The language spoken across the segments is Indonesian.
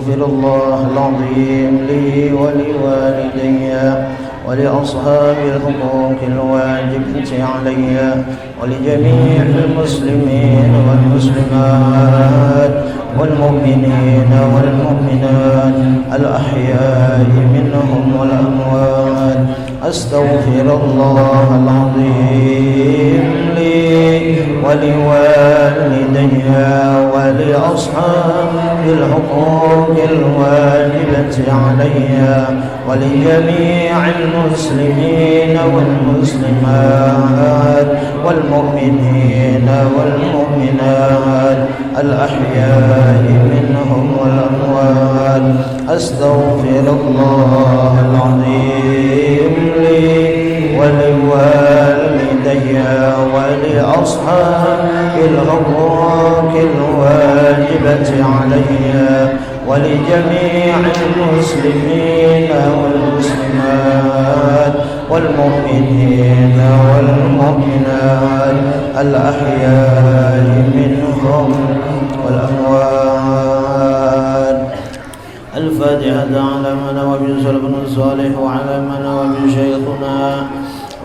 أستغفر الله العظيم لي ولوالدي ولأصحاب الحقوق الواجبة علي ولجميع المسلمين والمسلمات والمؤمنين والمؤمنات الأحياء منهم والأموات. أستغفر الله العظيم لي ولوالدي ولأصحاب الحقوق الواجبة علي ولجميع المسلمين والمسلمات والمؤمنين والمؤمنات الأحياء منهم والأموات. أستغفر الله العظيم لي ولوالدي ولأصحاب الحقوق الواجبة علي ولجميع المسلمين والمسلمات والمؤمنين والمؤمنات الأحياء منهم والأموات. الفاتحة على من وبن سلف صالح وعلى من وبن شيخنا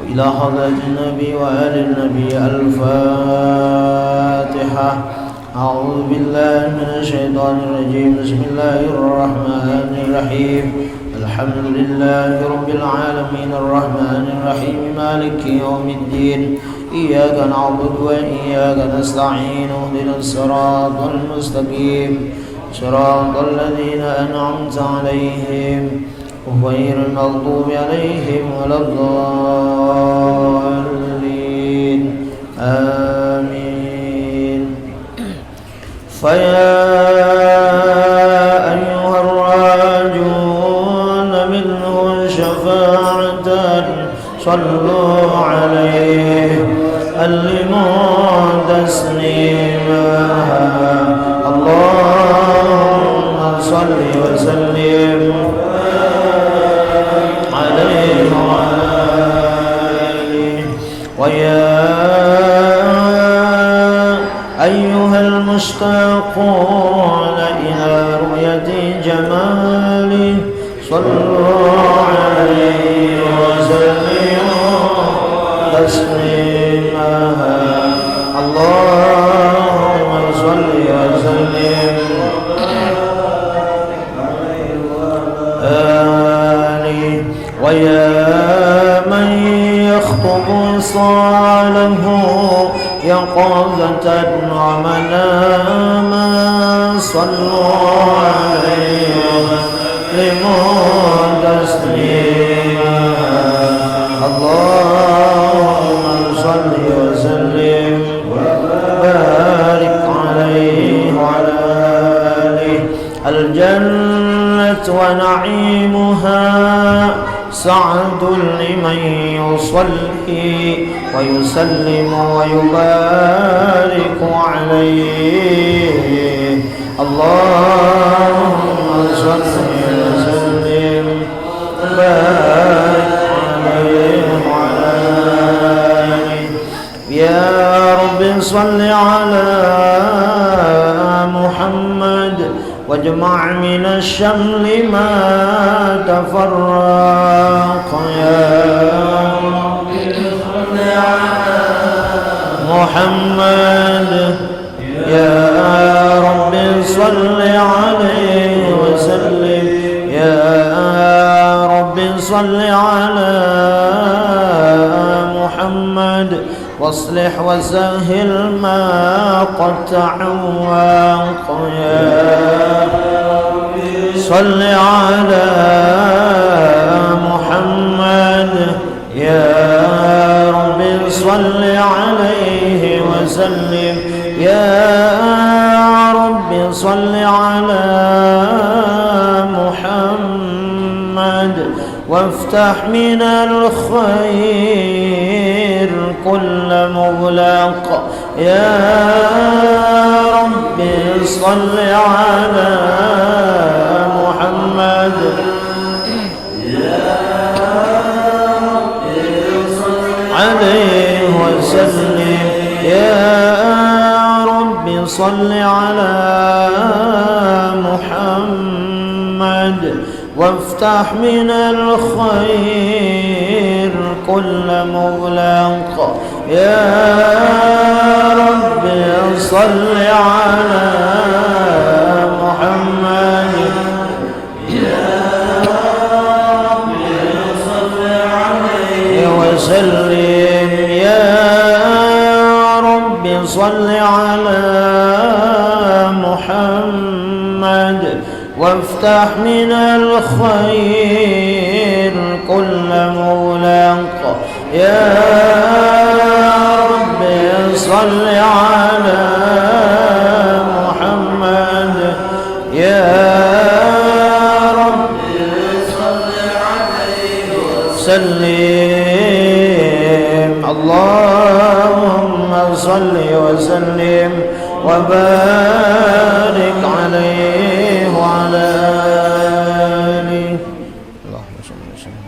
وإلى حضرة النبي وآل النبي. الفاتحة. أعوذ بالله من الشيطان الرجيم. بسم الله الرحمن الرحيم. الحمد لله رب العالمين الرحمن الرحيم مالك يوم الدين. إياك نعبد وإياك نستعين. اهدنا الصراط المستقيم صراط الذين أنعمت عليهم غير المغضوب عليهم ولا الضالين. آمين. فيا أيها الراجون منه شفاعة صلوا عليه ألموا تسليما. اللهم صل وسلم عليه وعلى آله. ويا أيها المشتاقون إلى رؤية جماله صلوا عليه وسلموا تسليما. اللهم صل وسلم آله. ويا من يخطب وصاله يقظة ومناما صلوا عليه وسلموا تسليما. اللهم صل وسلم وبارك عليه وعلى آله. الجنة ونعيمها سعد لمن يصلي ويسلم ويبارك عليه. اللهم صل وسلم وبارك عليه وعلى آله. يا رب صل على محمد واجمع من الشمل ما تفرق. يا رب صل على محمد. يا رب صل عليه وسلم. يا رب صل على محمد واصلح وسهل ما قد تعوق. يا رب صل على محمد. يا رب صل عليه وسلم. يا رب صل على محمد وافتح من الخير كل مغلق. يا رب صل على محمد. عليه وسلم. يا رب صل على محمد. محمد وافتح من الخير كل مغلق يا رب صل على محمد يا رب صل عليه وسلم يا رب صل على محمد وافتح من الخير كل مغلق يا رب صل على محمد يا رب صل عليه وسلم اللهم صل وسلم وبارك عليه وعلى آله اللهم صل وسلم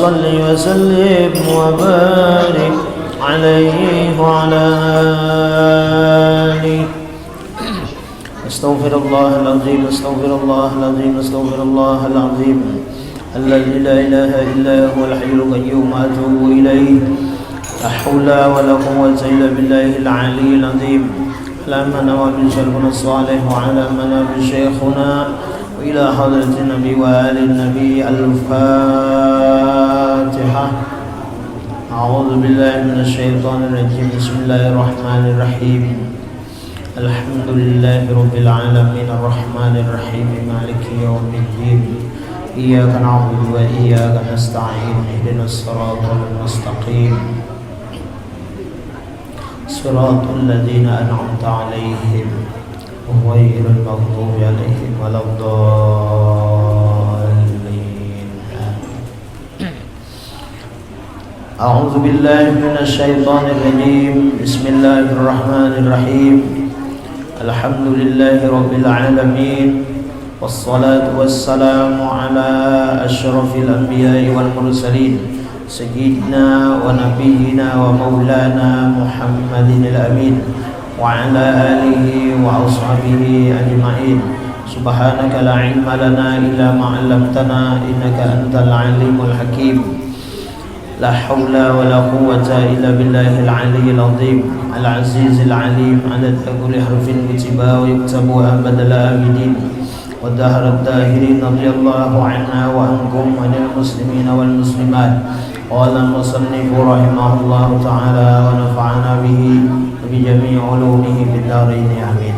صل وسلم وبارك عليه وعلى آله. أستغفر الله العظيم أستغفر الله العظيم أستغفر الله العظيم الذي لا إله إلا هو الحي القيوم أتوب إليه. لا حول ولا قوة إلا بالله العلي العظيم. على من ومن شرفنا الصالح وعلى من ومن شيخنا وإلى حضرة النبي وآل النبي. الفاتحة. أعوذ بالله من الشيطان الرجيم. بسم الله الرحمن الرحيم. الحمد لله رب العالمين الرحمن الرحيم مالك يوم الدين. إياك نعبد وإياك نستعين اهدنا الصراط المستقيم صراط الذين أنعمت عليهم غير المغضوب عليهم ولا الضالين. أعوذ بالله من الشيطان الرجيم. بسم الله الرحمن الرحيم. الحمد لله رب العالمين والصلاة والسلام على أشرف الأنبياء والمرسلين سيدنا ونبينا ومولانا محمد الأمين وعلى آله وأصحابه أجمعين. سبحانك لا علم لنا إلا ما علمتنا إنك أنت العليم الحكيم. لا حول ولا قوة إلا بالله العلي العظيم العزيز العليم. عدد كل حرف كتبا ويكتب أبد الآبدين والدهر الداهرين. رضي الله عنا وعنكم عن المسلمين والمسلمات. قال المصنف رحمه الله تعالى ونفعنا به بجميع علومه في الدارين آمين.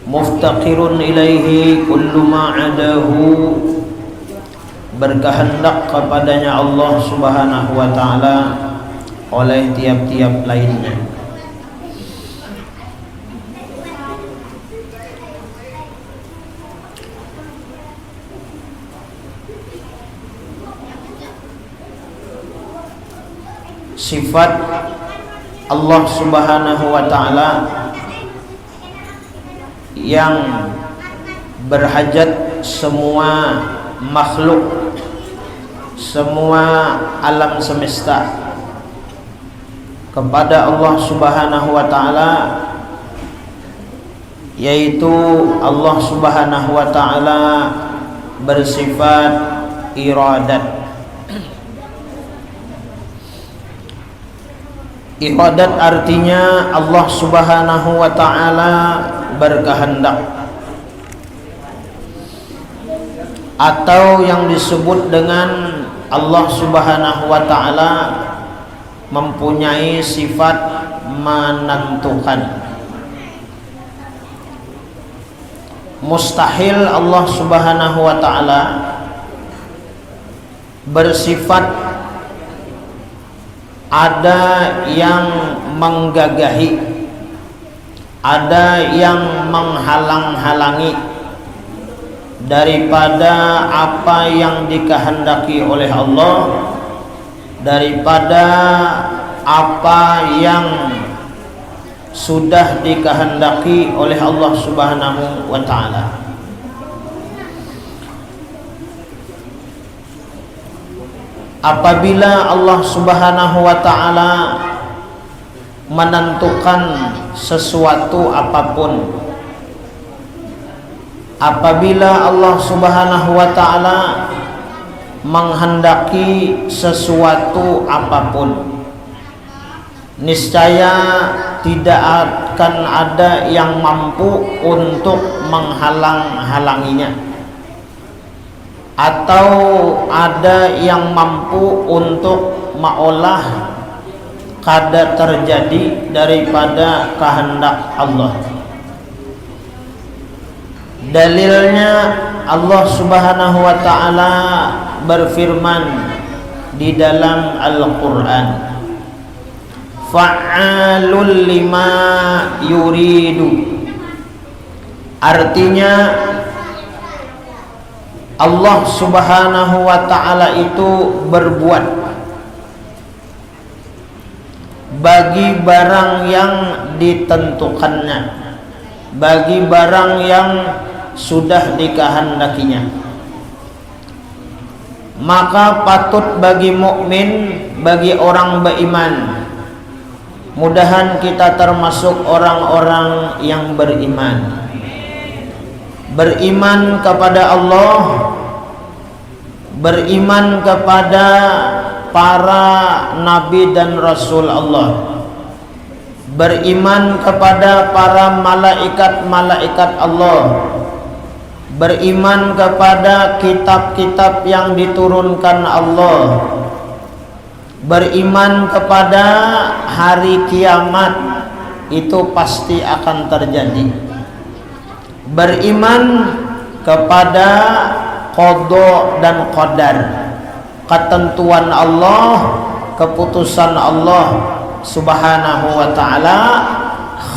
مفتقر إليه كل ما عداه. Berkehendak kepadanya Allah Subhanahu wa ta'ala oleh tiap-tiap lainnya. Sifat Allah Subhanahu wa ta'ala yang berhajat semua makhluk, semua alam semesta kepada Allah Subhanahu wa ta'ala, yaitu Allah Subhanahu wa ta'ala bersifat iradat. Iradat artinya Allah Subhanahu wa ta'ala berkehendak, atau yang disebut dengan Allah Subhanahu wa ta'ala mempunyai sifat menentukan. Mustahil Allah Subhanahu wa ta'ala bersifat ada yang menggagahi, ada yang menghalang-halangi daripada apa yang dikehendaki oleh Allah, daripada apa yang sudah dikehendaki oleh Allah Subhanahu wa ta'ala. Apabila Allah Subhanahu wa ta'ala menentukan sesuatu apapun, apabila Allah Subhanahu wa ta'ala menghendaki sesuatu apapun, niscaya tidak akan ada yang mampu untuk menghalang-halanginya, atau ada yang mampu untuk mengolah kada terjadi daripada kehendak Allah. Dalilnya Allah Subhanahu wa ta'ala berfirman di dalam Al-Quran, fa'alul lima yuridu. Artinya Allah Subhanahu wa ta'ala itu berbuat bagi barang yang ditentukannya, bagi barang yang sudah dikehendakinya. maka patut bagi mukmin, bagi orang beriman, mudahan kita termasuk orang-orang yang beriman. Beriman kepada Allah, beriman kepada para nabi dan rasul Allah, beriman kepada para malaikat-malaikat Allah, beriman kepada kitab-kitab yang diturunkan Allah, beriman kepada hari kiamat, itu pasti akan terjadi. Beriman kepada qada dan qadar, ketentuan Allah, keputusan Allah subhanahu wa ta'ala,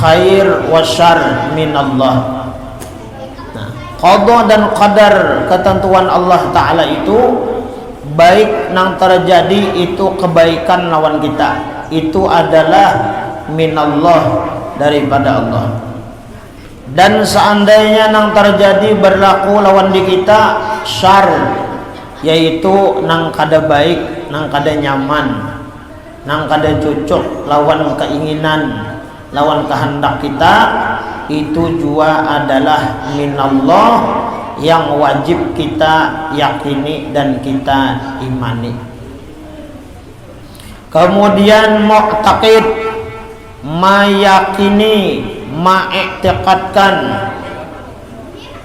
khair wa syarr minallah. Nah, qada dan qadar, ketentuan Allah ta'ala itu baik nang terjadi itu kebaikan lawan kita, itu adalah minallah, daripada Allah. Dan seandainya nang terjadi berlaku lawan di kita syar, yaitu nang kada baik, nang kada nyaman, nang kada cocok lawan keinginan, lawan kehendak kita, itu juga adalah minallah yang wajib kita yakini dan kita imani. Kemudian mu'taqid, meyakini, mengiktikadkan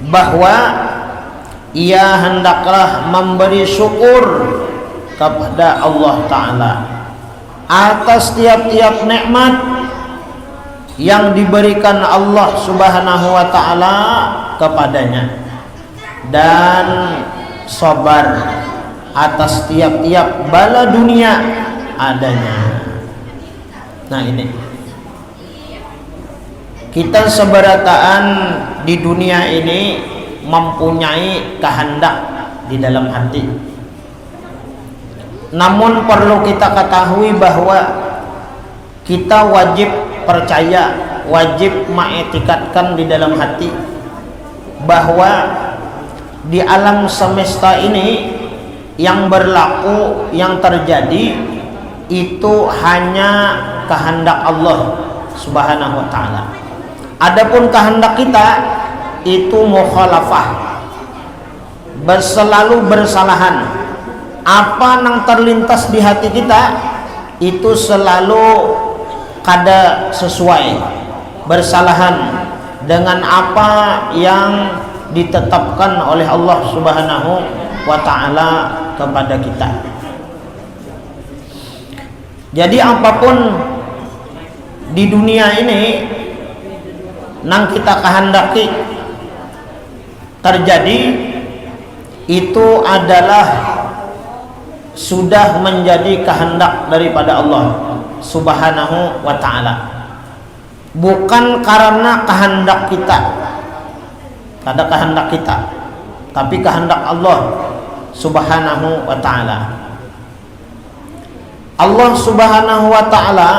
bahwa ia hendaklah memberi syukur kepada Allah Ta'ala atas tiap-tiap nikmat yang diberikan Allah Subhanahu wa Ta'ala kepadanya, dan sabar atas tiap-tiap bala dunia adanya. Nah, ini kita seberataan di dunia ini mempunyai kehendak di dalam hati. Namun perlu kita ketahui bahwa kita wajib percaya, wajib mengiktikadkan di dalam hati bahwa di alam semesta ini yang berlaku, yang terjadi itu hanya kehendak Allah Subhanahu wa ta'ala. Adapun kehendak kita itu mukhalafah, selalu bersalahan. Apa yang terlintas di hati kita itu selalu kada sesuai, bersalahan dengan apa yang ditetapkan oleh Allah Subhanahu wa ta'ala kepada kita. Jadi apapun di dunia ini nang kita kehendaki terjadi, itu adalah sudah menjadi kehendak daripada Allah Subhanahu wa ta'ala, bukan karena kehendak kita, ada kehendak kita, tapi kehendak Allah Subhanahu wa ta'ala. Allah Subhanahu wa ta'ala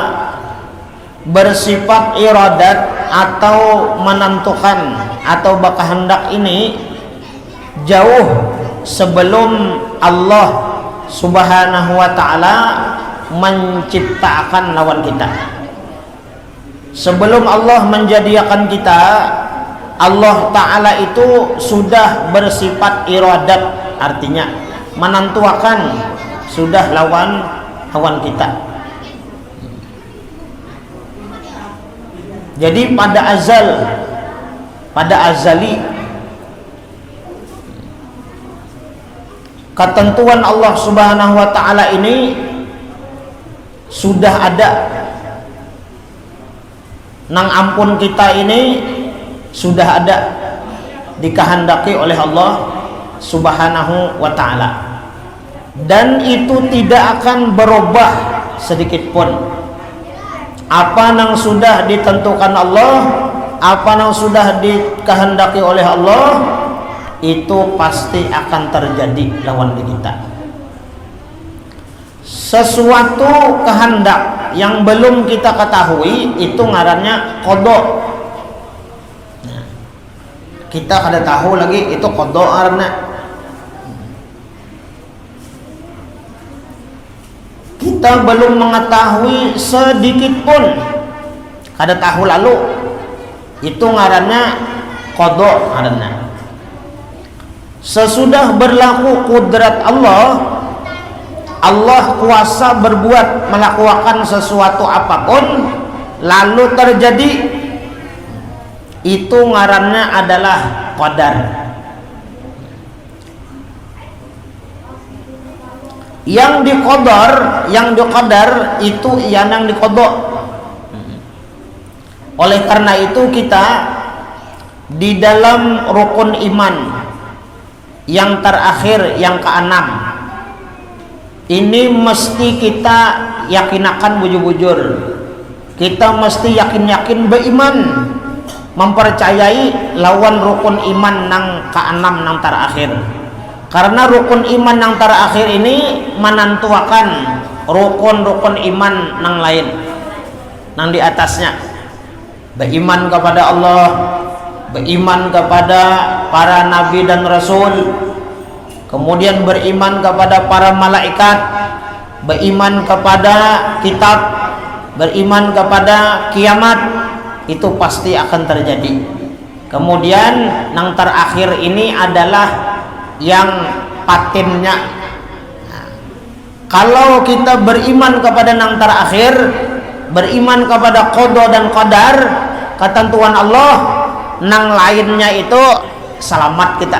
bersifat iradat atau menentukan atau berkehendak ini jauh sebelum Allah Subhanahu wa ta'ala menciptakan lawan kita. Sebelum Allah menjadikan kita, Allah ta'ala itu sudah bersifat iradat, artinya menentukan, sudah lawan kita. Jadi pada azali ketentuan Allah Subhanahu wa ta'ala ini sudah ada. Nang ampun kita ini sudah ada, dikehendaki oleh Allah Subhanahu wa ta'ala, dan itu tidak akan berubah sedikit pun. Apa yang sudah ditentukan Allah, apa yang sudah dikehendaki oleh Allah, itu pasti akan terjadi lawan kita. Sesuatu kehendak yang belum kita ketahui itu ngarannya qada. Nah, kita kada tahu lagi itu qada ngarannya. kita belum mengetahui sedikit pun kada tahu lalu, itu ngarannya qada ngarannya. Sesudah berlaku kudrat Allah, Allah kuasa berbuat melakukan sesuatu apapun lalu terjadi, itu ngarannya adalah qadar. Yang diqadar itu yang diqadar. Oleh karena itu kita di dalam rukun iman yang terakhir, yang keenam, ini mesti kita yakinakan bujur-bujur. Kita mesti yakin-yakin beriman, mempercayai lawan rukun iman nang keenam nang terakhir. Karena rukun iman nang terakhir ini menentukan rukun-rukun iman nang lain, nang di atasnya. Beriman kepada Allah, beriman kepada para nabi dan rasul, kemudian beriman kepada para malaikat, beriman kepada kitab, beriman kepada kiamat, itu pasti akan terjadi. Kemudian yang terakhir ini adalah yang patinnya. Kalau kita beriman kepada yang terakhir, beriman kepada qada dan qadar, ketentuan Allah, nang lainnya itu selamat kita.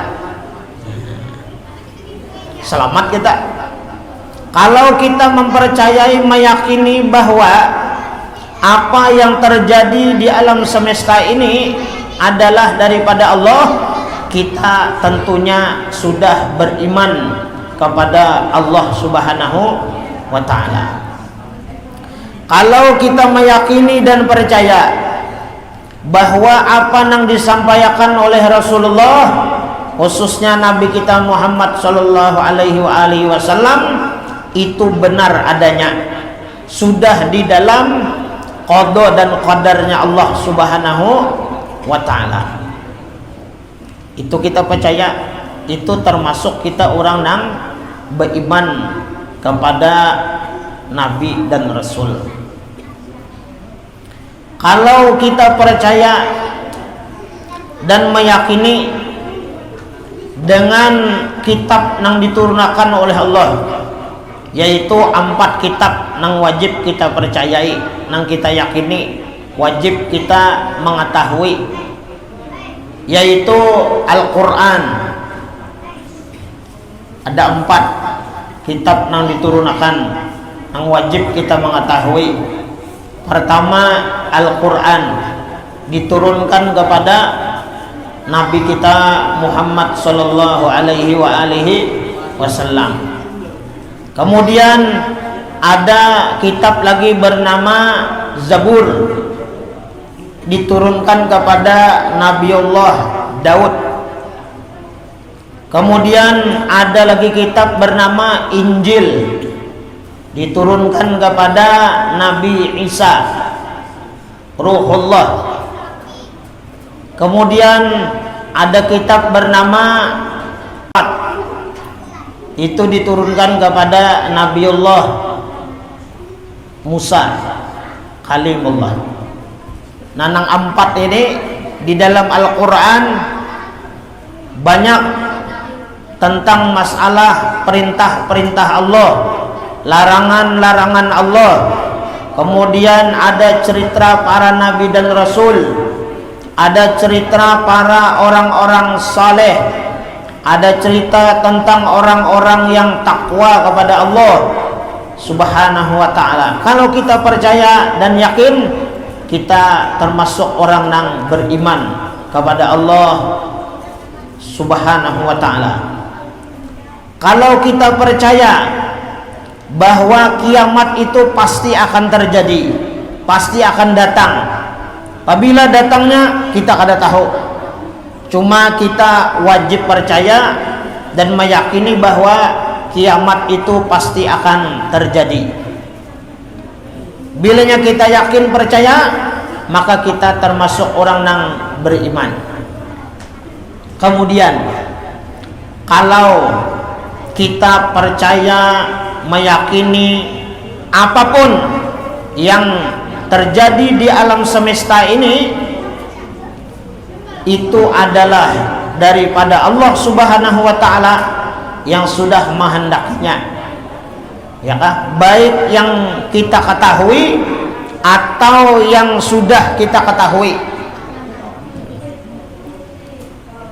Selamat kita. Kalau kita mempercayai, meyakini bahwa apa yang terjadi di alam semesta ini adalah daripada Allah, kita tentunya sudah beriman kepada Allah Subhanahu wa ta'ala. Kalau kita meyakini dan percaya bahwa apa yang disampaikan oleh Rasulullah, khususnya Nabi kita Muhammad sallallahu alaihi wasallam, itu benar adanya, sudah di dalam qada dan qadarnya Allah Subhanahu wa ta'ala. Itu kita percaya, itu termasuk kita orang yang beriman kepada Nabi dan Rasul. Kalau kita percaya dan meyakini dengan kitab yang diturunkan oleh Allah, yaitu 4 kitab yang wajib kita percayai, yang kita yakini, wajib kita mengetahui, yaitu Al-Quran. Ada 4 kitab yang diturunkan yang wajib kita mengetahui. Pertama, Al-Quran diturunkan kepada Nabi kita Muhammad sallallahu alaihi wasallam. Kemudian ada kitab lagi bernama Zabur, diturunkan kepada Nabiullah Daud. Kemudian ada lagi kitab bernama Injil, diturunkan kepada Nabi Isa Ruhullah. Kemudian ada kitab bernama itu diturunkan kepada Nabiullah Musa Kalimullah. Nanang 4 ini di dalam Al-Quran banyak tentang masalah perintah-perintah Allah, larangan-larangan Allah. Kemudian ada cerita para nabi dan rasul, ada cerita para orang-orang saleh, ada cerita tentang orang-orang yang takwa kepada Allah Subhanahu wa ta'ala. Kalau kita percaya dan yakin, kita termasuk orang yang beriman kepada Allah Subhanahu wa ta'ala. Kalau kita percaya bahwa kiamat itu pasti akan terjadi, pasti akan datang. Apabila datangnya kita kada tahu, cuma kita wajib percaya dan meyakini bahwa kiamat itu pasti akan terjadi. Bilanya kita yakin percaya, maka kita termasuk orang yang beriman. Kemudian kalau kita percaya, meyakini apapun yang terjadi di alam semesta ini itu adalah daripada Allah Subhanahu wa taala yang sudah menghendakinya, ya kan? Baik yang kita ketahui atau yang sudah kita ketahui,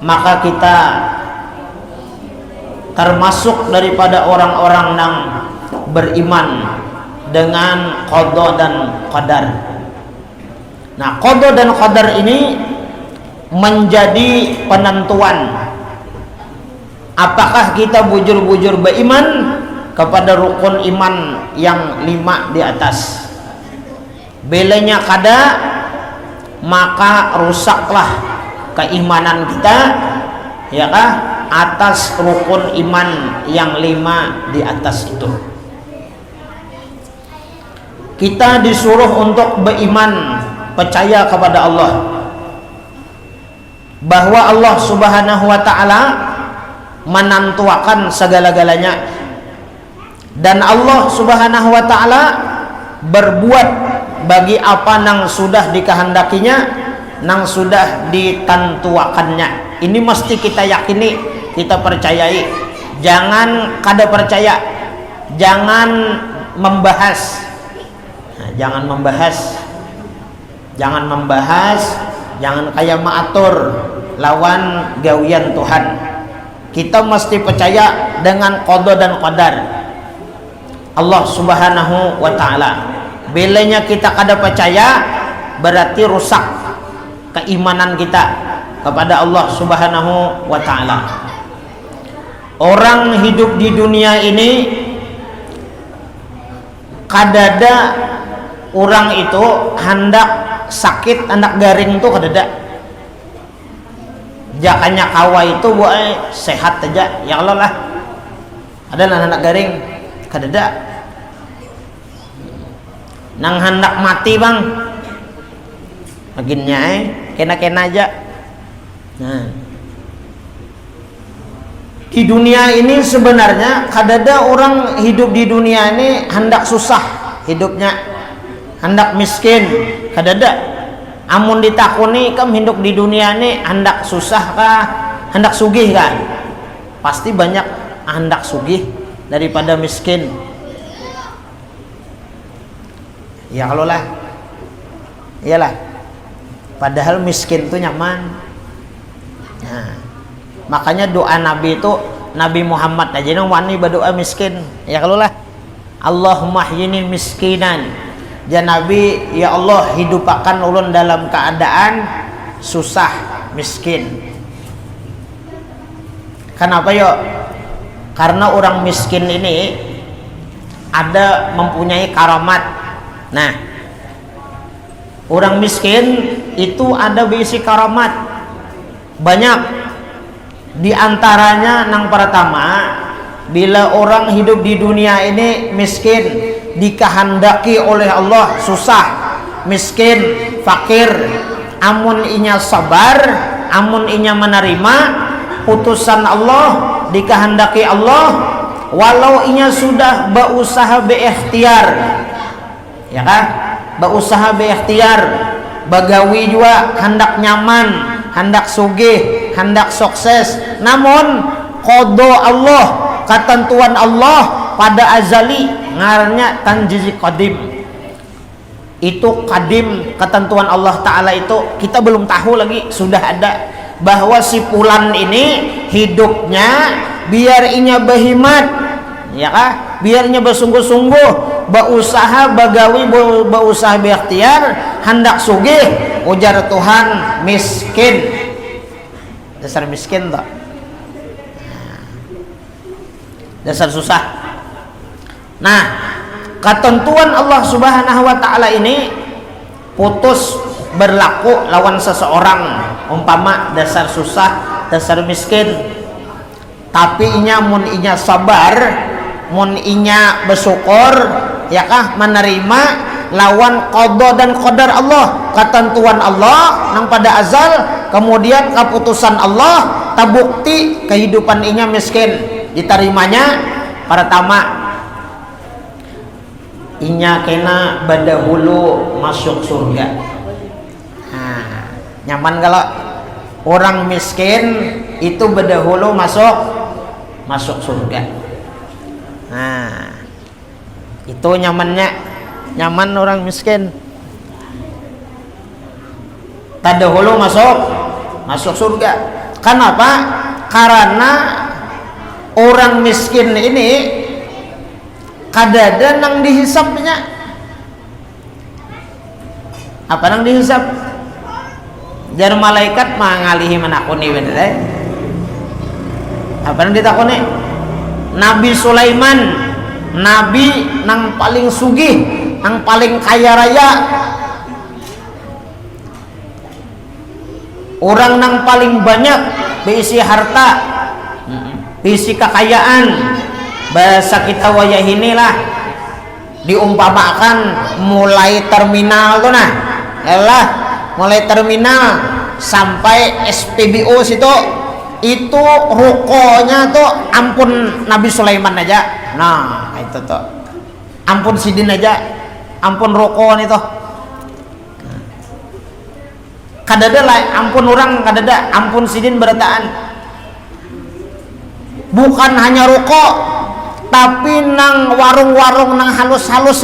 maka kita termasuk daripada orang-orang yang beriman dengan qada dan qadar. Nah, qada dan qadar ini menjadi penentuan apakah kita bujur-bujur beriman kepada rukun iman yang 5 di atas. Belanya kada, maka rusaklah keimanan kita, ya kah, atas rukun iman yang 5 di atas itu. Kita disuruh untuk beriman, percaya kepada Allah, bahwa Allah Subhanahu wa taala menentukan segala-galanya, dan Allah Subhanahu wa taala berbuat bagi apa yang sudah dikehendakinya, yang sudah ditentuakannya. Ini mesti kita yakini, kita percayai. Jangan kada percaya, jangan membahas. Nah, jangan membahas, jangan kayak mengatur lawan gawian Tuhan. Kita mesti percaya dengan qada dan qadar Allah Subhanahu wa taala. Belanya kita kada percaya, berarti rusak keimanan kita kepada Allah Subhanahu wa taala. Orang hidup di dunia ini kadada orang itu hendak sakit, hendak garing itu kadada. Jakanya kawa itu buat sehat aja, ya Allah lah. Ada hendak garing kadada. Nang hendak mati bang, aginnya kena-kena aja. Nah, di dunia ini sebenarnya kadada orang hidup di dunia ini hendak susah hidupnya, hendak miskin kadada. Amun ditakuni kam hidup di dunia ini hendak susah kah, hendak sugih kan? Pasti banyak hendak sugih daripada miskin. Ya kalau lah, iyalah. Padahal miskin itu nyaman. Nah, makanya doa Nabi itu, Nabi Muhammad aja yang wani berdoa miskin. Ya kalau lah, Allahumma hyini miskinan. Ya Nabi, ya Allah hidupakan ulun dalam keadaan susah, miskin. Kenapa yuk? Karena orang miskin ini ada mempunyai karamat. Nah, orang miskin itu ada bisi karamat banyak. Di antaranya yang pertama, bila orang hidup di dunia ini miskin, dikehendaki oleh Allah susah, miskin, fakir, amun inya sabar, amun inya menerima putusan Allah, dikehendaki Allah, walau inya sudah berusaha berikhtiar, ya kan, berusaha berikhtiar, bagawi juga hendak nyaman, hendak sugih, hendak sukses, namun qada Allah, ketentuan Allah pada azali, ngaranya tanjizi qadim. Itu qadim, ketentuan Allah Ta'ala itu kita belum tahu lagi, sudah ada bahwa si fulan ini hidupnya biar inya berhimat, ya kah, biarnya bersungguh-sungguh, berusaha bagawi, berusaha berikhtiar, hendak sugih, ujar Tuhan miskin. Dasar miskin tak, dasar susah. Nah, ketentuan Allah Subhanahu wa taala ini putus berlaku lawan seseorang, umpama dasar susah, dasar miskin, tapi inya mun inya sabar, mun inya bersyukur, ya kah, menerima lawan qada dan qadar Allah, ketentuan Allah nang pada azal, kemudian keputusan Allah, terbukti kehidupan inya miskin, diterimanya pertama inya kena badahulu masuk surga. Nah, nyaman kalau orang miskin itu badahulu masuk surga. Nah, itu nyaman orang miskin. Tadahulu masuk surga. Kenapa? Karena orang miskin ini kadada nang dihisapnya. Apa nang dihisap? Jar malaikat mangalihi manakuni bener. Apa nang ditakuni? Nabi Sulaiman, nabi nang paling sugih, nang paling kaya raya, orang nang paling banyak berisi harta, berisi kekayaan. Bahasa kita wayah inilah diumpamakan mulai terminal tuh nah, elah mulai terminal sampai SPBU situ, itu rukonya tuh ampun Nabi Sulaiman aja. Nah itu tuh ampun sidin aja, ampun ruko nih tuh. Kadada lah ampun orang, kadada ampun sidin berataan. Bukan hanya ruko, tapi nang warung-warung nang halus-halus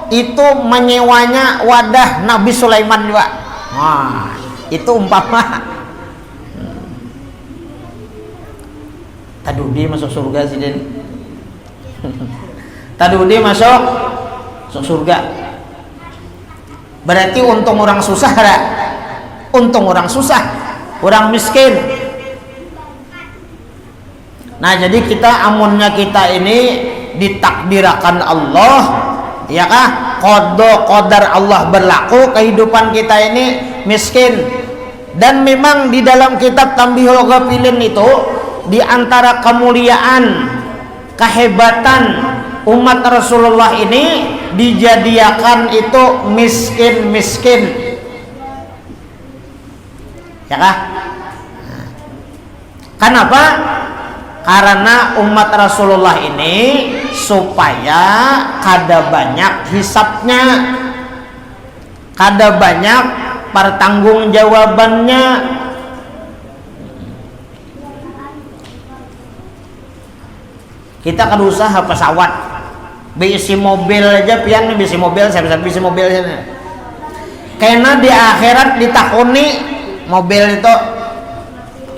itu menyewanya wadah Nabi Sulaiman juga. Wah, itu umpama Tadudi masuk surga sidin. Tadudi masuk surga. Berarti untung orang susah ada. Untung orang susah, orang miskin. Nah jadi kita amunnya kita ini ditakdirakan Allah, ya kah? Qadar Allah berlaku, kehidupan kita ini miskin. Dan memang di dalam kitab Tambihul Ghafilin itu, di antara kemuliaan, kehebatan umat Rasulullah ini dijadikan itu miskin-miskin, ya kah? Kenapa? Karena umat Rasulullah ini supaya kada banyak hisapnya, kada banyak pertanggungjawabannya. Kita kada usaha pesawat, bisi mobil aja pian bisi mobil, saya bisa bisi mobil sana. Karena di akhirat ditakuni mobil itu,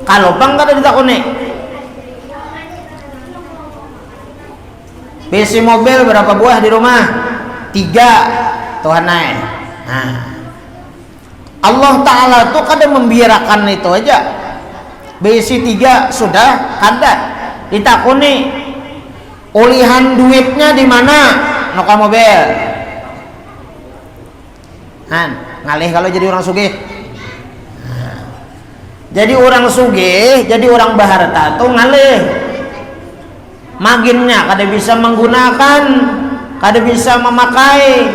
kalau bang kada ditakuni. Besi mobil berapa buah di rumah? 3 Tuhan naik. Nah, Allah Ta'ala tuh kadang membiarkan itu aja. Besi 3 sudah ada. Ditakuni ulihan duitnya di mana? Noka mobil. Ngalih kalau jadi orang sugih. Nah, jadi orang sugih, jadi orang baharta tuh ngalih. Maginnya kada bisa menggunakan, kada bisa memakai,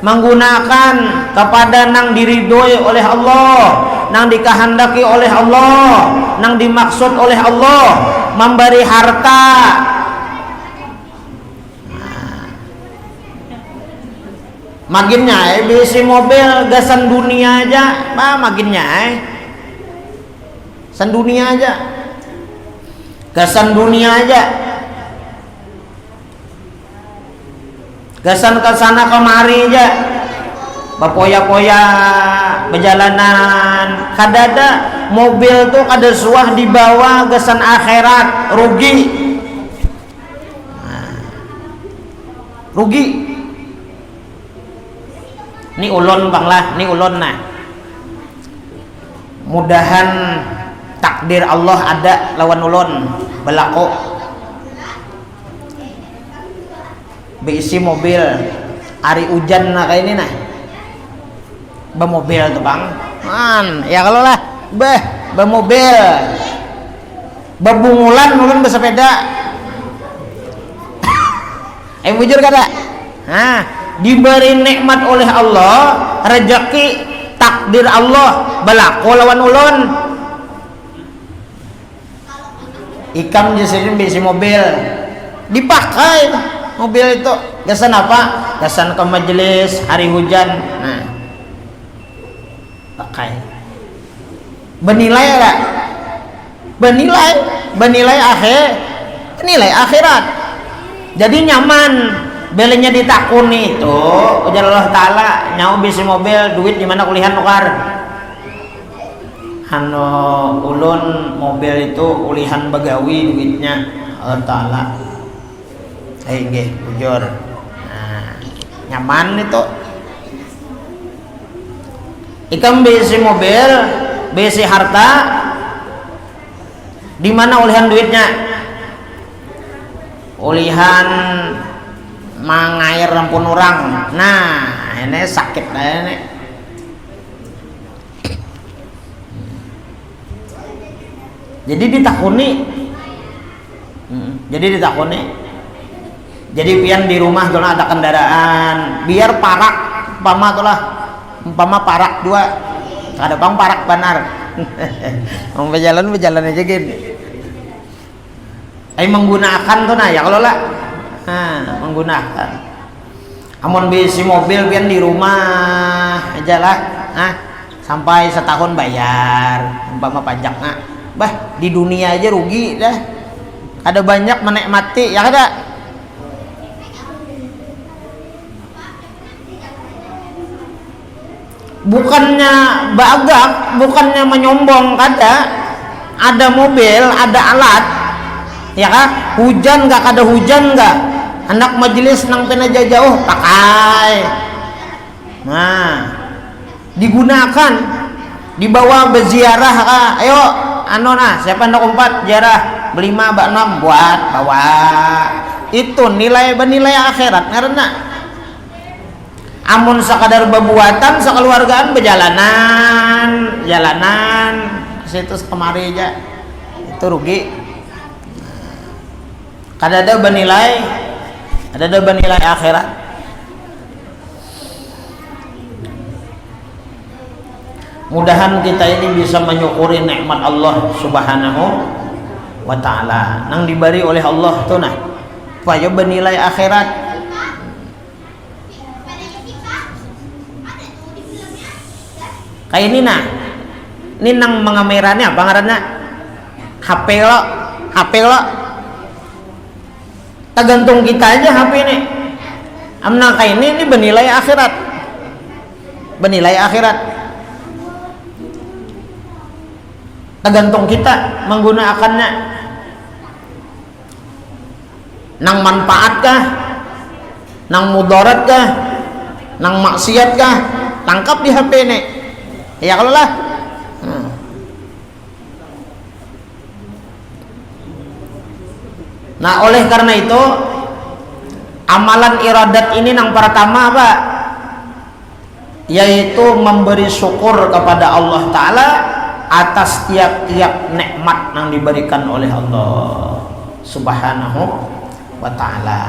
menggunakan kepada nang diridhoi oleh Allah, nang dikehendaki oleh Allah, nang dimaksud oleh Allah, memberi harta. Maginnya bisi mobil gasan dunia aja, maginnya san dunia aja. Gasan dunia aja, gasan kesana kemari aja, bapoya-poya berjalanan, kadada mobil tuh kada suah dibawa gasan akhirat, rugi. Nah, rugi. Ini ulon bang lah, ini ulon nah. Mudahan takdir Allah ada lawan ulun berlaku. Beisi mobil hari hujan nah kayak ini nah, bermobil tuh bang, ya kalau lah bermobil, berbungulan ulun bersepeda. Bujur kada? Nah, diberi nikmat oleh Allah, rezeki takdir Allah berlaku lawan ulun. Ikam jadi bisi mobil dipakai mobil itu. Gasan apa? Gasan ke majelis hari hujan. Nah, pakai. Benilai enggak? Benilai akhirat. Jadi nyaman. Belinya ditakuni itu ujar Allah Ta'ala nyau bisi mobil duit di mana kulihan nukar ulun mobil itu ulihan bagawi duitnya Allah Ta'ala nggih bujur. Nah, nyaman itu ikam bisi mobil bisi harta di mana ulihan duitnya ulihan mangair rampun orang. Nah ini sakit lah ini. Jadi ditakuni jadi pian di rumah tuh ada kendaraan biar parak umpama parak juga ada bang parak benar mau berjalan aja gini menggunakan tuh nah ya kalau lah menggunakan amun bisi mobil pian di rumah aja lah sampai setahun bayar umpama pajaknya di dunia aja rugi dah ada banyak menikmati ya kada bukannya bagak bukannya menyombong ada mobil ada alat ya kan hujan nggak kada hujan nggak anak majelis nang pena jauh pakai nah digunakan dibawa berziarah ayo siapa nak umpat ziarah belima bak 6 buat bawa itu benilai akhirat karena amun sekadar bebuatan sekeluargaan jalanan situ kemari aja itu rugi. Ada benilai akhirat. Mudahan kita ini bisa menyukuri nikmat Allah Subhanahu wa Ta'ala nang diberi oleh Allah tuh nah supaya benilai akhirat. Kayak ini nah ini nang mengamerannya apa ngaranna HP lo tergantung kita aja HP ini amna kayak ini benilai akhirat tergantung kita menggunakannya nang manfaat kah nang mudarat kah nang maksiat kah tangkap di HP ini ya kalau lah nah oleh karena itu amalan iradat ini yang pertama apa yaitu memberi syukur kepada Allah Ta'ala atas tiap-tiap nikmat yang diberikan oleh Allah Subhanahu wa Ta'ala.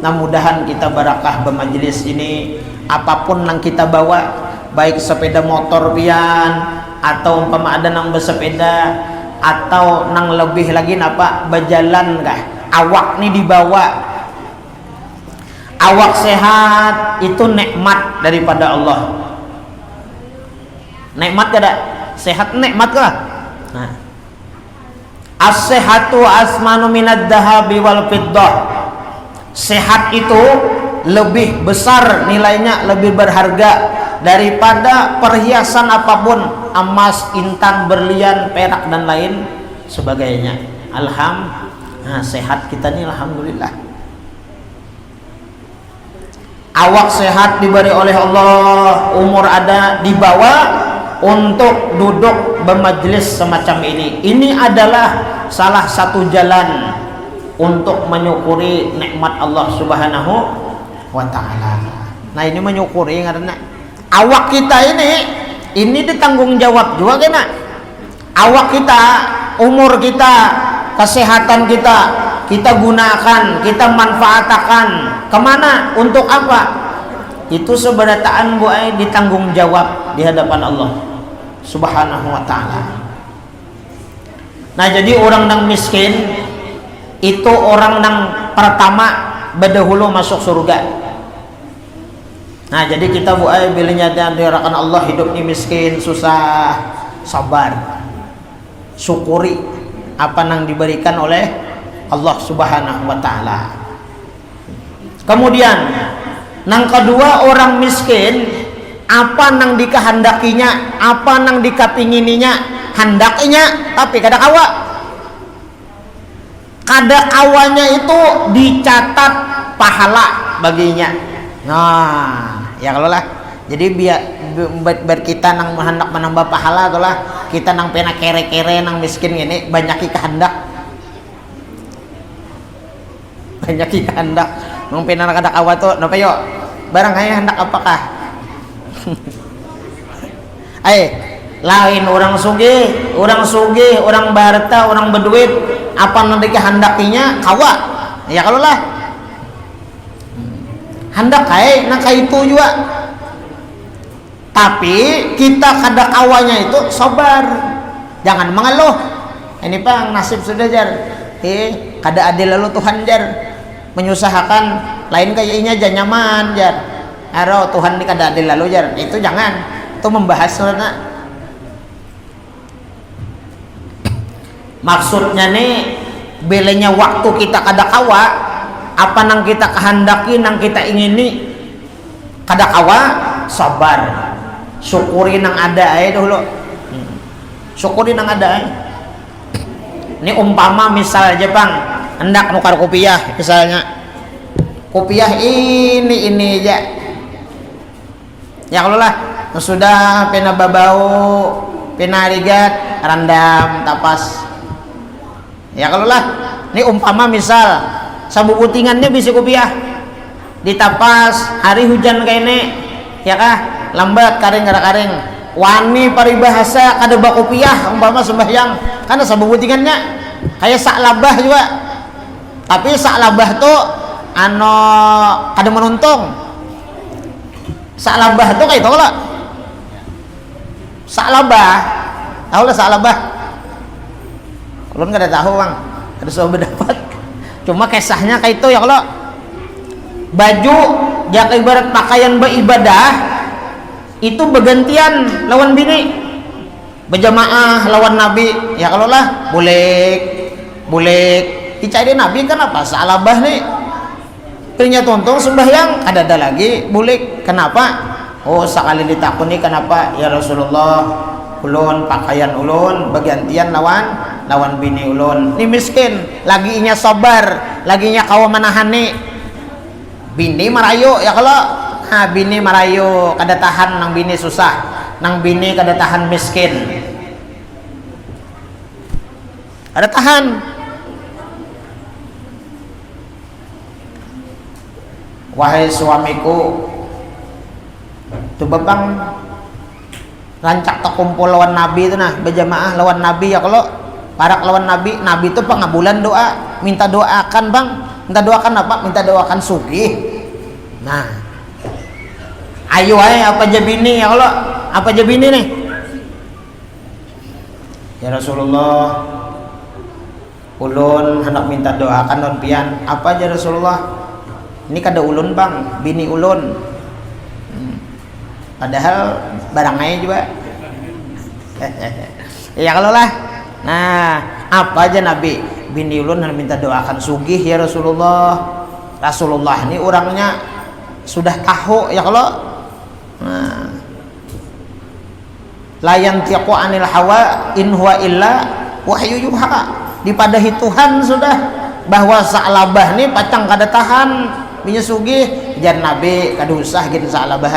Nah mudahan kita barakah bermajelis ini apapun yang kita bawa baik sepeda motor pian atau umpama ada nang bersepeda atau nang lebih lagi berjalan kah awak nih dibawa awak sehat itu nikmat daripada Allah. Nikmat kada sehat nikmat kah nah as-sehatu asmanu minad dahabi wal fiddah. Sehat itu lebih besar nilainya, lebih berharga daripada perhiasan apapun, emas, intan, berlian, perak dan lain sebagainya. Sehat kita nih alhamdulillah. Awak sehat diberi oleh Allah, umur ada, dibawa untuk duduk bermajelis semacam ini. Ini adalah salah satu jalan untuk menyukuri nikmat Allah Subhanahu wa Ta'ala. Nah ini menyukuri karena awak kita ini ditanggung jawab juga kena. Awak kita, umur kita, kesehatan kita gunakan, kita manfaatkan kemana, untuk apa? Itu seberataan ditanggung jawab di hadapan Allah Subhanahu wa Ta'ala. Nah jadi orang yang miskin itu orang yang pertama berdahulu masuk surga. Nah, jadi kita buai bilanya dirakan Allah hidup ni miskin, susah, sabar. Syukuri apa yang diberikan oleh Allah Subhanahu wa taala. Kemudian yang kedua, orang miskin apa yang dikehendakinya, apa yang dikapingininya, hendaknya tapi kada awanya itu dicatat pahala baginya. Nah, ya kalau lah, jadi biar kita nang hendak menambah pahala itulah kita nang pena kere-kere nang miskin ini banyak kehendak, nang pena kada awat tuh, napa yo barang hanya hendak apakah? Lain orang sugih, orang barta, orang berduit, apa nang dikehendakinya kawa, ya kalau lah hendak nang itu juga, tapi kita kada awalnya itu sabar, jangan mengeluh. Ini pang nasib sudah jar, kada adil lalu Tuhan jar, menyusahkan lain kayaknya aja nyaman jar, aro Tuhan ini kada adil lalu jar, itu jangan, itu membahas karena maksudnya nih belenya waktu kita kada kawa, apa nang kita kehendaki, nang kita ingini kada kawa, sabar, syukuri nang ada dulu, syukuri nang ada. Ini umpama misal aja bang, hendak nukar kopiah misalnya, kopiah ini aja, ya kalau lah sudah pena babau, pena rigat, randam tapas, ya kalau lah ini umpama misal sabubutingannya bisa kopiah ditapas hari hujan kayak ini, ya kah lambat karing wani paribahasa kada bakopiah umpama sembahyang karena sabubutingannya kayak sak labah juga, tapi sak labah tuh kada menuntung, sak labah tuh kayak itu lah, sak labah tahu lah sak labah, kalau nggak ada tahu bang, ada soal berdapat. Cuma kisahnya kayak itu ya, kalau baju jaka ibarat pakaian beribadah itu bergantian lawan bini, berjamaah lawan nabi, ya kalau lah boleh dicari nabi kan apa salabah nih punya tonton sembahyang ada lagi boleh, kenapa? Oh sekali ditakuni kenapa ya Rasulullah, ulun pakaian ulun bergantian lawan bini ulun, ini miskin lagi inya sabar, lagi inya kawa menahani bini marayu, ya kalau bini marayu kada tahan nang bini susah, nang bini kada tahan miskin, kada tahan. Wahai suamiku, coba bang rancak tak kumpul lawan nabi itu nah, berjamaah lawan nabi, ya kalau parak lawan nabi itu pengabulan doa, minta doakan bang, minta doakan apa? Minta doakan sugih. Nah, ayo apa aja bini, ya Allah, apa aja bini nih? Ya Rasulullah, ulun hendak minta doakan non pian, apa aja Rasulullah? Ini kada ulun bang, bini ulun. Padahal barangnya juga. Ya kalau lah. Nah, apa aja Nabi? Bini ulun hendak minta doakan sugih ya Rasulullah. Rasulullah ini orangnya sudah tahu ya kalau. Nah, la yantiqu anil hawa in huwa illa wahyu yuha. Dipadahi Tuhan sudah bahwa salabah ni pacang kada tahan binya sugih, jar Nabi kada usah gin salabah.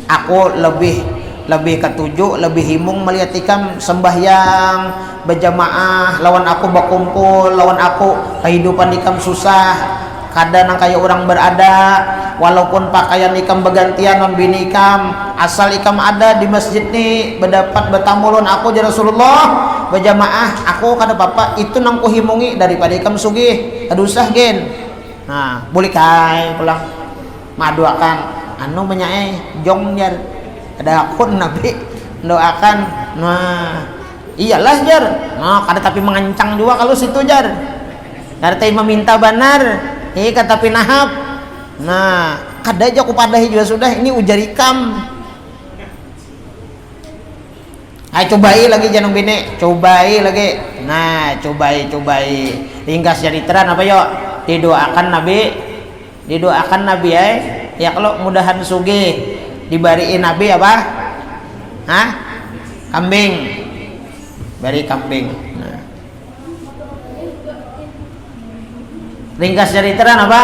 Aku lebih ketujuh, lebih himung melihat ikam sembahyang berjamaah lawan aku berkumpul, lawan aku kehidupan ikam susah, kada nang kayak orang berada, walaupun pakaian ikam bergantian non bini ikam, asal ikam ada di masjid nih berdapat bertamulun aku ya Rasulullah berjamaah, aku kada apa itu nang ku himungi daripada ikam sugih, kada usah gen. Nah, boleh kai pulang maduakan anu menyai jong jar ada akun Nabi doakan. Nah iyalah jar, nah kada tapi mengancang juga kalau situ jar, kada tapi meminta benar, kata pinahap. Nah, kada aja ku padahi juga sudah, ini ujarikam. Ayo cobai lagi janung bini, cobai lagi. Nah, cobai. Ringkas cerita apa yo? Didoakan Nabi ya kalau mudahan sugih dibariin Nabi apa? Hah? Kambing. Bari kambing. Nah. Ringkas cerita apa?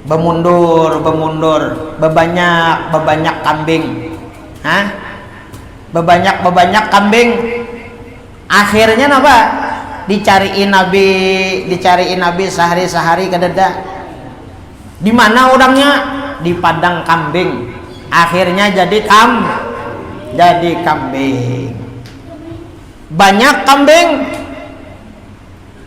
Bemundur, bebanyak kambing. Hah? Bebanyak kambing. Akhirnya apa? Dicariin Nabi sehari kadada. Di mana orangnya? Di padang kambing. Akhirnya jadi kambing. Banyak kambing.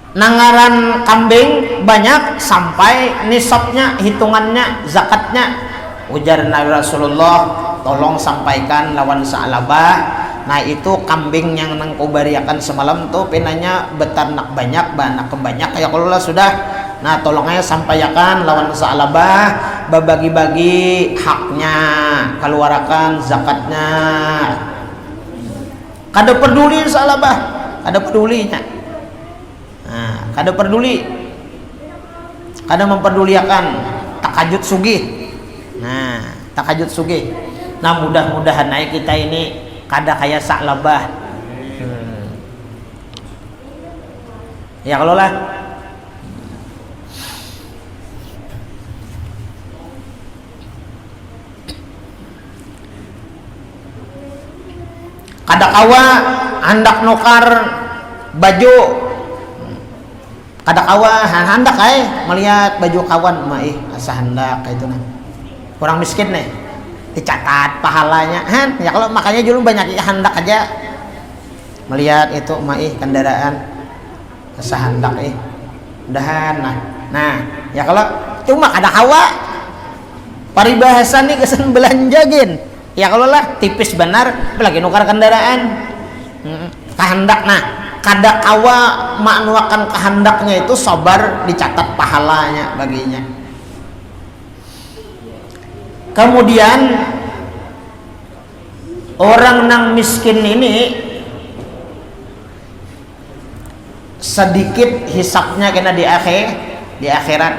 Nangaran kambing banyak sampai nisabnya, hitungannya, zakatnya. Ujar Nabi Rasulullah, tolong sampaikan lawan Sa'labah. Nah itu kambing yang nang kubariakan semalam tuh penanya betanak banyak, banak banyak kayak kalau lah sudah. Nah tolongnya sampaikan lawan Sa'labah, babagi-bagi haknya, keluarkan zakatnya. Kada peduli Sa'labah, kada pedulinya. Nah, kada peduli, kada memperduliakan takajud sugih. Nah, takajud sugih. Nah, mudah-mudahan naik kita ini kada kayak Sa'labah. Ya kalau lah. Kada kawa handak nukar baju. Kada kawa handak melihat baju kawan asa handak kayak itu nah. Kurang miskin nih. Dicatat pahalanya ya kalau makanya dulu banyak handak aja melihat itu kendaraan asa handak udahan nah ya kalau cuma kada kawa paribahasan nih kesan belanja gin ya kalau lah tipis benar lagi nukar kendaraan kehendak kada kawa maknuakan kehendaknya itu sabar dicatat pahalanya baginya. Kemudian orang nang miskin ini sedikit hisapnya kena di akhirat.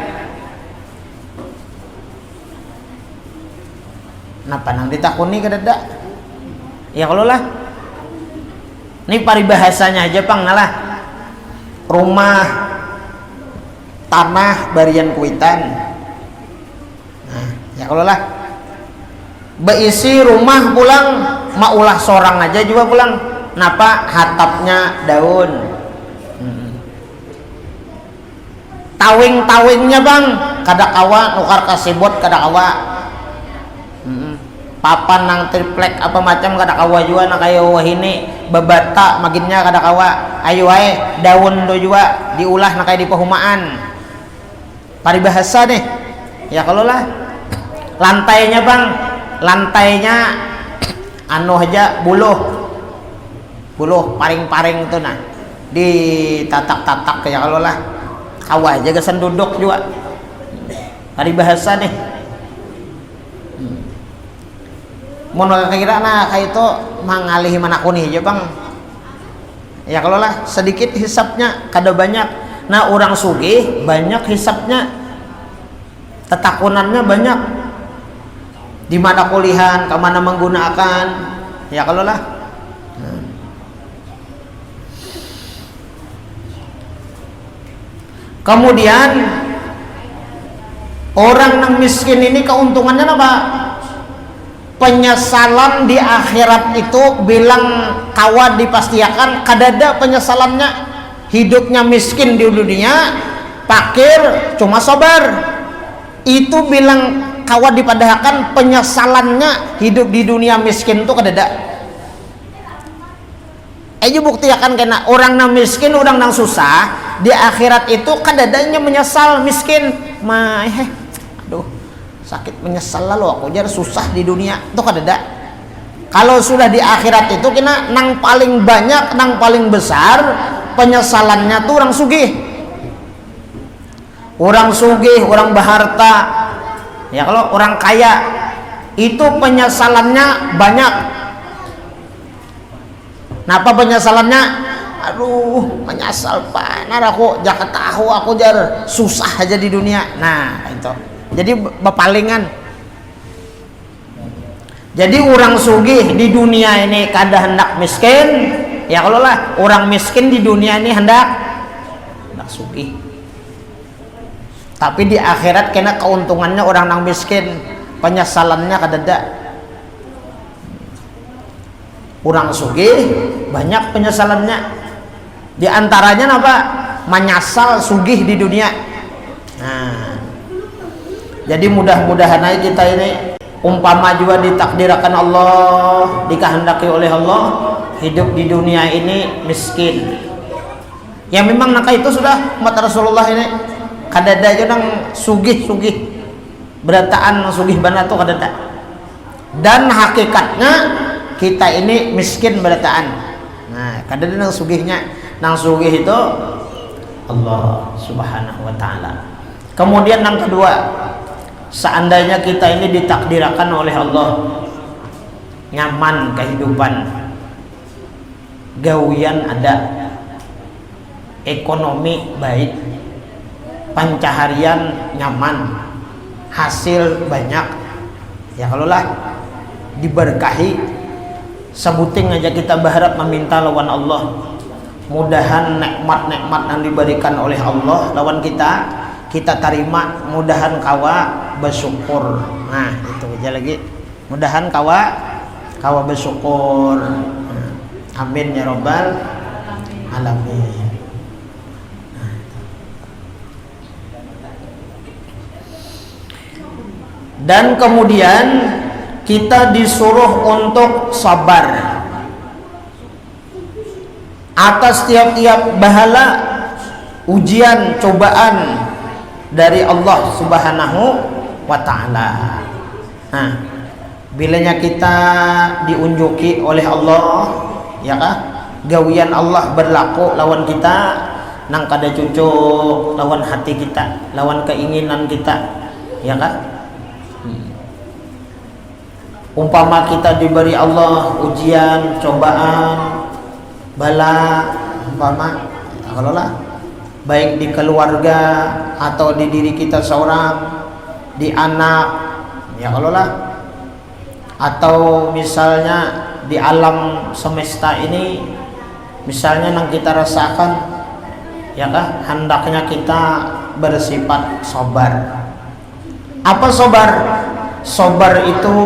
Napa nang ditakuni kadada? Ya kalau lah. Ini paribahasanya aja pang ngalah. Rumah tanah barian kuitan. Nah, ya kalau lah. Beisi rumah pulang maulah sorang aja juga pulang. Napa hatapnya daun. Tawing-tawingnya bang kada kawa nukar kasibot kada kawa. Papan nang triplek apa macam kada kawa juga na kayo wahini babata maginnya kada kawa. Ayo daun do juga diulah na kayo di pahumaan. Paribahasa nih. Ya kalau lah. Lantainya bang lantainya aja buluh paring-paring itu nah ditatak-tatak kayak kalau lah kawah aja kesan duduk juga hari bahasa nih mau kira kayak itu mangalihi manakuni aja bang ya kalau lah sedikit hisapnya kada banyak. Nah orang sugih banyak hisapnya tetakunannya banyak di mana kulihan, ke mana menggunakan, ya kalau lah. Kemudian orang yang miskin ini keuntungannya apa? Penyesalan di akhirat itu bilang kawan dipastikan kadada penyesalannya. Hidupnya miskin di dunia, fakir cuma sabar. Itu bilang kawan dipadahkan penyesalannya hidup di dunia miskin itu kadada. Aja bukti akan kena orang nang miskin, orang nang susah di akhirat itu kadadanya menyesal miskin. Aduh sakit menyesal lalu aku jar susah di dunia itu kadada. Kalau sudah di akhirat itu kena nang paling banyak, nang paling besar penyesalannya tuh orang sugih. orang sugih, orang berharta, ya kalau orang kaya itu penyesalannya banyak. Napa penyesalannya? Aduh, menyesal Pak, nah aku jangan tahu aku jar susah aja di dunia. Nah itu jadi bepalingan. Jadi orang sugih di dunia ini kada hendak miskin, ya kalau lah orang miskin di dunia ini hendak sugih. Tapi di akhirat kena keuntungannya orang nang miskin, penyesalannya kadada. Orang sugih banyak penyesalannya. Di antaranya apa? Menyesal sugih di dunia. Nah, jadi mudah-mudahan aja kita ini umpama juga ditakdirkan Allah, dikehendaki oleh Allah hidup di dunia ini miskin. Ya memang naka itu sudah umat Rasulullah ini kadada aja nang sugih-sugih. Berataan sugih bana tuh kadada. Dan hakikatnya kita ini miskin berataan. Nah, kadada nang sugihnya. Nang sugih itu Allah Subhanahu wa taala. Kemudian yang kedua, seandainya kita ini ditakdirkan oleh Allah nyaman kehidupan, gawian ada, ekonomi baik, pencaharian nyaman, hasil banyak, ya kalau lah diberkahi, sebuting aja kita berharap meminta lawan Allah. Mudahan nikmat-nikmat yang diberikan oleh Allah lawan kita terima, mudahan kawa bersyukur. Nah itu aja lagi, mudahan kawa bersyukur. Amin ya robbal alamin. Dan kemudian kita disuruh untuk sabar atas tiap-tiap bahala, ujian, cobaan dari Allah Subhanahu wa taala. Nah, bilanya kita diunjuki oleh Allah, ya kah? Gawian Allah berlaku lawan kita nang kada cucuk lawan hati kita, lawan keinginan kita, ya kah? Umpama kita diberi Allah ujian, cobaan, bala, umpama kalau lah baik di keluarga atau di diri kita seorang, di anak, ya kalau lah, atau misalnya di alam semesta ini, misalnya yang kita rasakan, ya kah, hendaknya kita bersifat sabar. Apa sabar? Sabar itu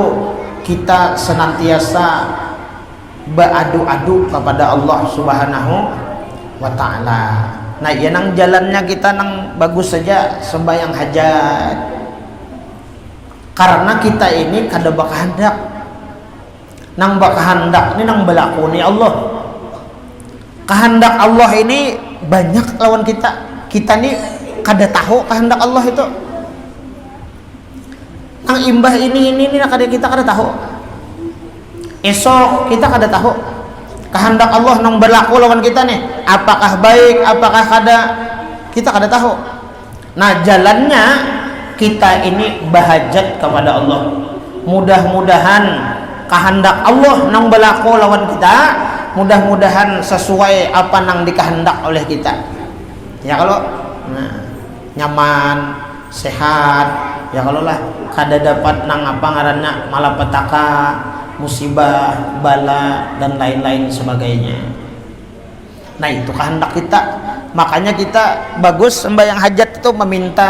kita senantiasa beradu-adu kepada Allah Subhanahu wa taala. Nah, ya nang jalannya kita nang bagus saja sembahyang hajat. Karena kita ini kada bakahandak. Nang bakahandak ini nang belakoni Allah. Kehendak Allah ini banyak lawan kita. Kita nih kada tahu kehendak Allah itu. Nang imbah ini kada kita kada tahu. Esok kita kada tahu kehendak Allah nang berlaku lawan kita nih, apakah baik, apakah kada, kita kada tahu. Nah, jalannya kita ini bahajat kepada Allah. Mudah-mudahan kehendak Allah nang berlaku lawan kita, mudah-mudahan sesuai apa nang dikehendak oleh kita. Ya kalau nyaman, sehat, ya kalau lah kada dapat nang apa ngaranna malapetaka, musibah, bala, dan lain-lain sebagainya. Nah, itu kehendak kita. Makanya kita bagus sembahyang hajat itu meminta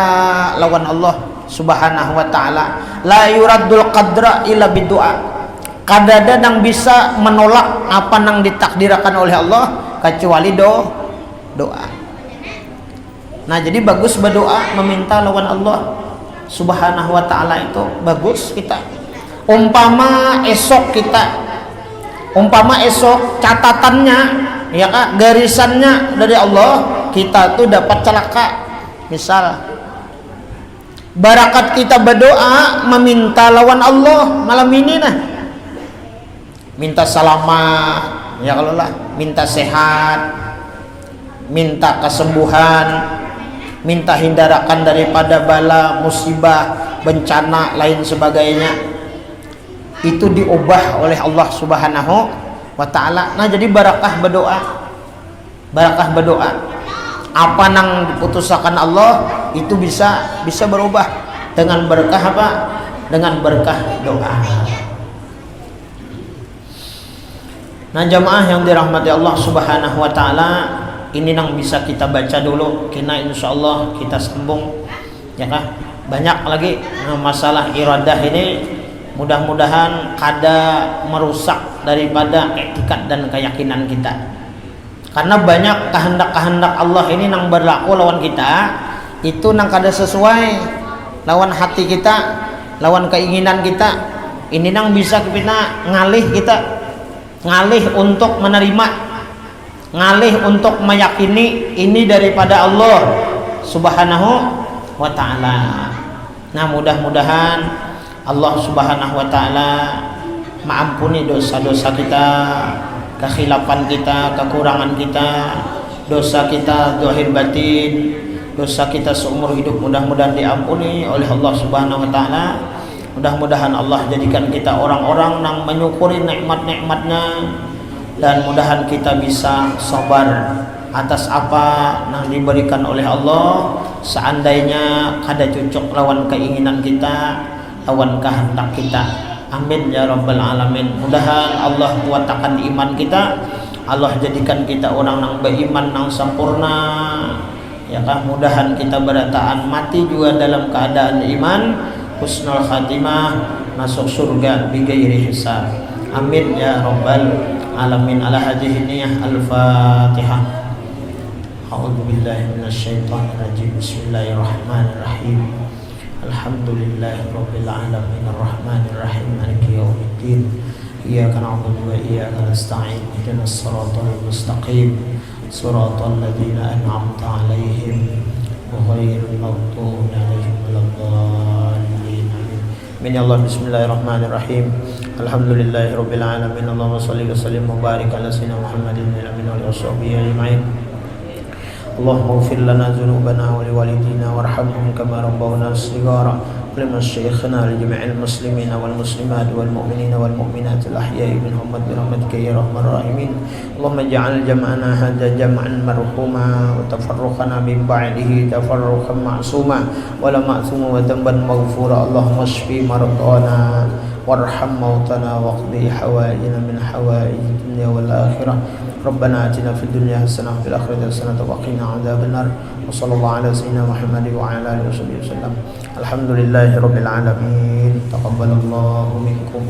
lawan Allah Subhanahu wa taala. La yuraddul qadra illa bidu'a. Kadada nang bisa menolak apa nang ditakdirkan oleh Allah kecuali doa. Nah, jadi bagus berdoa meminta lawan Allah Subhanahu wa taala, itu bagus kita. Umpama esok catatannya, ya kak, garisannya dari Allah, kita tuh dapat celaka. Misal barakat kita berdoa meminta lawan Allah malam ini, nah minta selamat, ya kalau lah, minta sehat, minta kesembuhan, minta hindarakan daripada bala, musibah, bencana lain sebagainya, itu diubah oleh Allah Subhanahu wa taala. Nah, jadi barakah berdoa. Barakah berdoa. Apa nang diputusakan Allah itu bisa berubah dengan berkah apa? Dengan berkah doa. Nah, jamaah yang dirahmati Allah Subhanahu wa taala, ini nang bisa kita baca dulu, kena insyaallah kita sambung ya kah. Banyak lagi masalah iradah ini, mudah-mudahan kada merusak daripada etikat dan keyakinan kita. Karena banyak kehendak-kehendak Allah ini nang berlaku lawan kita, itu nang kada sesuai lawan hati kita, lawan keinginan kita. Ini nang bisa kita ngalih untuk menerima, ngalih untuk meyakini ini daripada Allah Subhanahu wa ta'ala. Nah, mudah-mudahan Allah Subhanahu wa ta'ala mengampuni dosa-dosa kita, kekhilafan kita, kekurangan kita, dosa kita zahir batin, dosa kita seumur hidup mudah-mudahan diampuni oleh Allah Subhanahu wa ta'ala. Mudah-mudahan Allah jadikan kita orang-orang yang menyukuri nikmat-nikmatnya, dan mudahan kita bisa sabar atas apa yang diberikan oleh Allah. Seandainya kada cocok lawan keinginan kita, lawan kehendak kita, amin ya rabbal alamin. Mudahan Allah kuatkan iman kita, Allah jadikan kita orang yang beriman yang sempurna ya kah. Mudahan kita berataan mati juga dalam keadaan iman, husnul khatimah, masuk surga bighairi hisab, amin ya rabbal alamin. Ala hadhihi niyah al-fatihah. A'udzu billahi minasyaitonir rajim. Bismillahirrahmanirrahim. Alhamdulillahirabbil alamin arrahmanir rahim maliki yaumiddin. Iyyaka na'budu wa iyyaka nasta'in. Ihdinas siratal mustaqim. Siratal ladzina an'amta 'alaihim ghairil maghdubi 'alaihim waladdallin. Amin ya Allah. Bismillahirrahmanirrahim. Alhamdulillahirabbil alamin. Allahumma shalli wa sallim wa barik ala sayyidina Muhammadin wa ala washabihi ajma'in. Allahumma ighfir lana dhunubana wa liwalidina warhamhum kama rabbawna shighara. ولمشايخنا لجميع المسلمين والمسلمات والمؤمنين والمؤمنات الأحياء منهم برحمتك يا أرحم الراحمين. اللهم اجعل جمعنا هذا جمعا مرحوما وتفرقنا من بعده تفرقا معصوما ولا معصوما وذنبا مغفورا. اللهم اشف مرضانا وارحم موتنا واقضي حوائجنا من حوائج الدنيا والآخرة. ربنا آتنا في الدنيا حسنة وفي الآخرة حسنة وقنا عذاب النار. وصلى الله على سيدنا محمد وعلى آله وصحبه وسلم. الحمد لله رب العالمين. تقبل الله منكم.